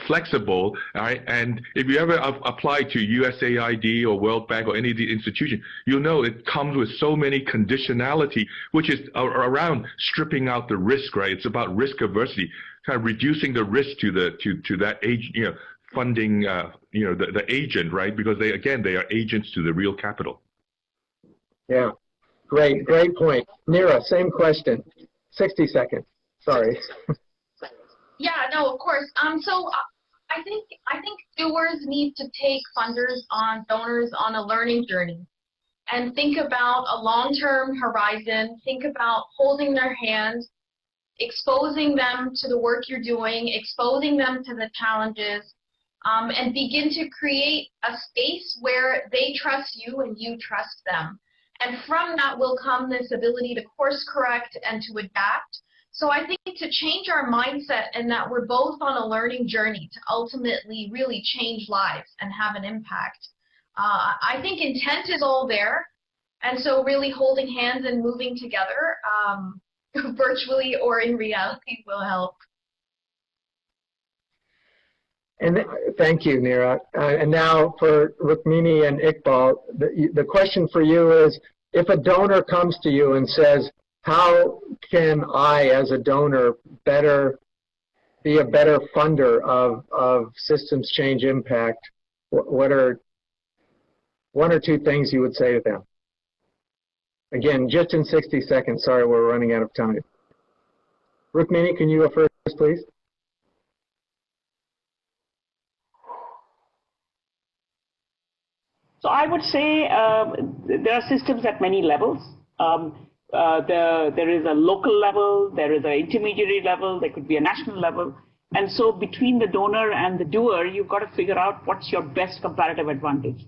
flexible, right? And if you ever apply to USAID or World Bank or any of the institutions, you'll know it comes with so many conditionality, which is around stripping out the risk, right? It's about risk aversity, kind of reducing the risk to that age, funding, the agent, right? Because they are agents to the real capital. Yeah. Great point. Neera, same question. 60 seconds. Sorry. Yeah, no, of course. So I think doers need to take donors on a learning journey, and think about a long-term horizon. Think about holding their hand, exposing them to the work you're doing, exposing them to the challenges, and begin to create a space where they trust you and you trust them. And from that will come this ability to course correct and to adapt. So I think to change our mindset, and that we're both on a learning journey to ultimately really change lives and have an impact. I think intent is all there. And so really holding hands and moving together, virtually or in reality, will help. And thank you, Neera. And now for Rukmini and Iqbal, the question for you is, if a donor comes to you and says, how can I, as a donor, be a better funder of systems change impact, what are one or two things you would say to them? Again, just in 60 seconds. Sorry, we're running out of time. Rukmini, can you go first, please? So I would say there are systems at many levels. There is a local level, there is an intermediary level, there could be a national level. And so between the donor and the doer, you've got to figure out what's your best comparative advantage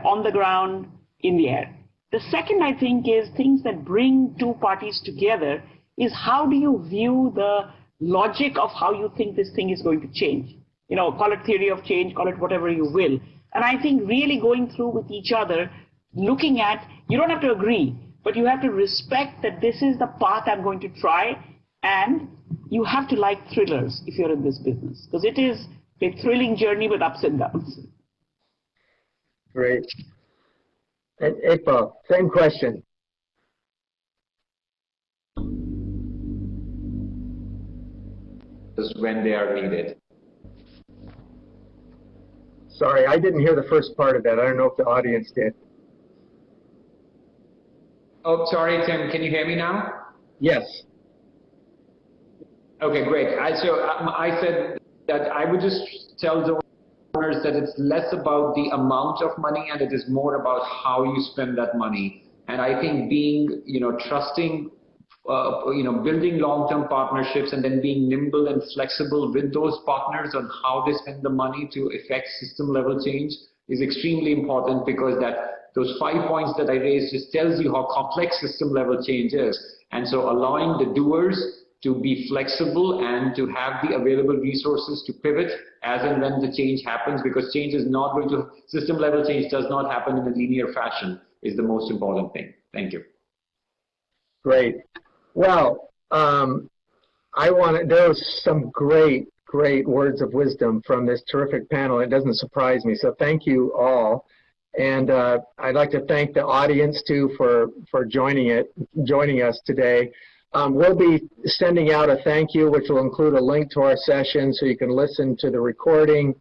on the ground, in the air. The second, I think, is things that bring two parties together is how do you view the logic of how you think this thing is going to change. Call it theory of change, call it whatever you will. And I think really going through with each other, looking at, you don't have to agree, but you have to respect that this is the path I'm going to try, and you have to like thrillers if you're in this business, because it is a thrilling journey with ups and downs. Great. And Iqbal, same question. Just when they are needed. Sorry, I didn't hear the first part of that. I don't know if the audience did. Oh, sorry, Tim. Can you hear me now? Yes. Okay, great. I said that I would just tell donors that it's less about the amount of money and it is more about how you spend that money. And I think being, trusting, building long-term partnerships and then being nimble and flexible with those partners on how they spend the money to effect system-level change is extremely important, because those 5 points that I raised just tells you how complex system-level change is. And so allowing the doers to be flexible and to have the available resources to pivot as and when the change happens, because change is not going to, system-level change does not happen in a linear fashion, is the most important thing. Thank you. Great. Well, there was some great words of wisdom from this terrific panel. It doesn't surprise me. So thank you all. And I'd like to thank the audience too for joining us today. We'll be sending out a thank you, which will include a link to our session so you can listen to the recording.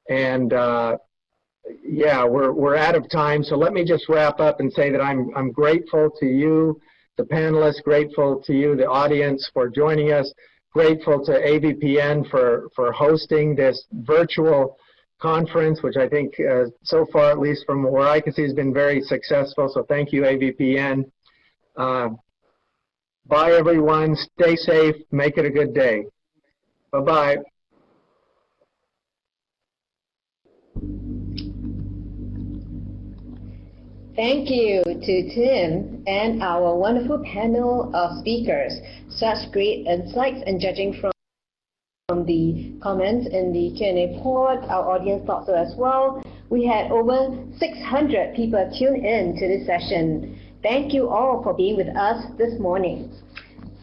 And yeah, we're out of time. So let me just wrap up and say that I'm grateful to you, the panelists, grateful to you, the audience, for joining us, grateful to AVPN for hosting this virtual conference, which I think so far, at least from where I can see, has been very successful. So thank you, AVPN. Bye, everyone. Stay safe. Make it a good day. Bye-bye. Thank you to Tim and our wonderful panel of speakers. Such great insights, and judging from the comments in the Q&A board, our audience thought so as well. We had over 600 people tune in to this session. Thank you all for being with us this morning.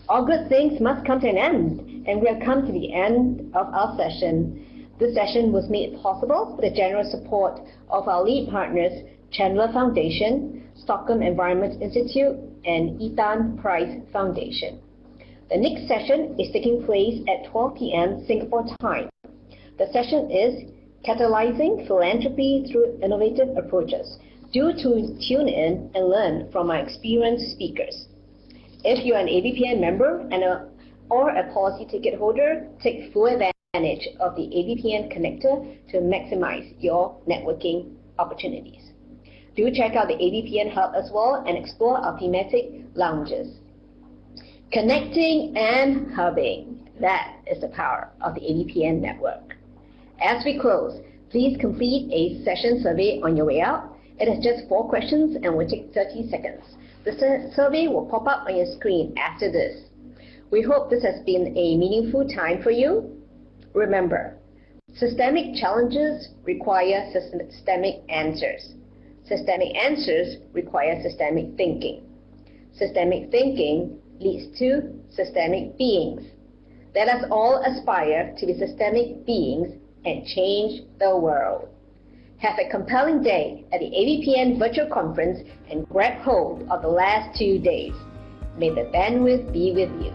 All good things must come to an end, and we have come to the end of our session. This session was made possible with the generous support of our lead partners, Chandler Foundation, Stockholm Environment Institute, and Ethan Price Foundation. The next session is taking place at 12 p.m. Singapore time. The session is Catalyzing Philanthropy Through Innovative Approaches. Do tune in and learn from our experienced speakers. If you're an AVPN member or a policy ticket holder, take full advantage of the AVPN connector to maximize your networking opportunities. Do check out the AVPN Hub as well and explore our thematic lounges. Connecting and hubbing, that is the power of the AVPN network. As we close, please complete a session survey on your way out. It is just 4 questions and will take 30 seconds. The survey will pop up on your screen after this. We hope this has been a meaningful time for you. Remember, systemic challenges require systemic answers. Systemic answers require systemic thinking. Systemic thinking leads to systemic beings. Let us all aspire to be systemic beings and change the world. Have a compelling day at the AVPN virtual conference and grab hold of the last 2 days. May the bandwidth be with you.